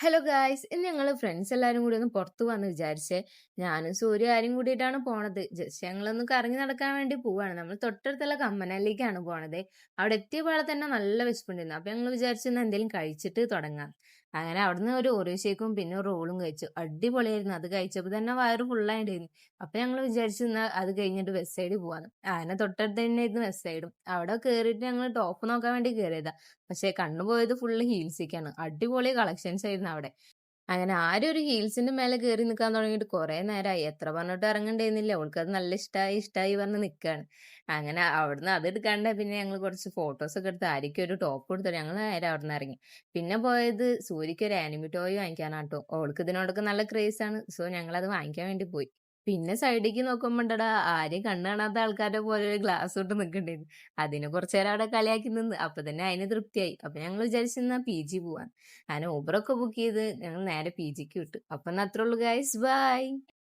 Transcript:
Hello guys, ഇന്ന് ഞങ്ങള് friends എല്ലാരും കൂടി ഒന്ന് പുറത്തു പോവാന്ന് വിചാരിച്ചേ. ഞാനും സൂര്യ ആരും കൂടിയിട്ടാണ് പോണത്. ജസ്റ്റ് ഞങ്ങളൊന്ന് കറങ്ങി നടക്കാൻ വേണ്ടി പോവാണ്. നമ്മൾ തൊട്ടടുത്തുള്ള കമ്മനാലിലേക്കാണ് പോണത്. അവിടെ എത്തിയപാടെ തന്നെ നല്ല വിശപ്പുണ്ടായിരുന്നു. അപ്പൊ ഞങ്ങൾ വിചാരിച്ചു ഇന്ന് എന്തെങ്കിലും കഴിച്ചിട്ട് തുടങ്ങാം. അങ്ങനെ അവിടുന്ന് ഒരു ഓറിയോ ഷേക്കും പിന്നെ ഒരു റോളും കഴിച്ചു. അടിപൊളിയായിരുന്നു. അത് കഴിച്ചപ്പോൾ തന്നെ വയറ് ഫുള്ളായിട്ടായിരുന്നു. അപ്പൊ ഞങ്ങൾ വിചാരിച്ചു എന്നാ അത് കഴിഞ്ഞിട്ട് വെസ്റ്റ് സൈഡ് പോവാന്ന്. അങ്ങനെ തൊട്ടടുത്ത് തന്നെയായിരുന്നു വെസ്റ്റ് സൈഡും. അവിടെ കയറിയിട്ട് ഞങ്ങൾ ടോപ്പ് നോക്കാൻ വേണ്ടി കയറിയതാ. പക്ഷെ കണ്ണുപോയത് ഫുള്ള് ഹീൽസിക്കാണ്. അടിപൊളി കളക്ഷൻസ് ആയിരുന്നു അവിടെ. അങ്ങനെ ആരും ഒരു ഹീൽസിന്റെ മേലെ കയറി നിൽക്കാൻ തുടങ്ങിയിട്ട് കുറെ നേരമായി. എത്ര പറഞ്ഞിട്ട് ഇറങ്ങണ്ടേന്നില്ല. ഓൾക്കത് നല്ല ഇഷ്ടമായി ഇഷ്ടമായി പറഞ്ഞ് നിൽക്കാണ്. അങ്ങനെ അവിടുന്ന് അത് എടുക്കാണ്ട് പിന്നെ ഞങ്ങൾ കുറച്ച് ഫോട്ടോസ് ഒക്കെ എടുത്ത് ആര്യയ്ക്ക് ഒരു ടോപ്പ് കൊടുത്തു. ഞങ്ങൾ നേരെ അവിടുന്ന് ഇറങ്ങി. പിന്നെ പോയത് സൂര്യക്ക് ഒരു ആനിമി ടോയ് വാങ്ങിക്കാനാട്ടോ. ഓൾക്ക് ഇതിനോടൊക്കെ നല്ല ക്രേസ് ആണ്. സോ ഞങ്ങൾ അത് വാങ്ങിക്കാൻ വേണ്ടി പോയി. പിന്നെ സൈഡിലേക്ക് നോക്കുമ്പോണ്ടടാ ആരും കണ്ണ് കാണാത്ത ആൾക്കാരെ പോലെ ഒരു ഗ്ലാസ് ഇട്ട് നിൽക്കണ്ടായിരുന്നു. അതിന് കുറച്ചു നേരം അവിടെ കളിയാക്കി നിന്ന്. അപ്പൊ തന്നെ അതിന് തൃപ്തിയായി. അപ്പൊ ഞങ്ങൾ വിചാരിച്ചെന്നാ PG പോവാൻ. അങ്ങനെ ഊബറൊക്കെ ബുക്ക് ചെയ്ത് ഞങ്ങൾ നേരെ PGക്ക് വിട്ടു. അപ്പൊ അത്രേ ഉള്ളൂ ഗൈസ്, ബൈ.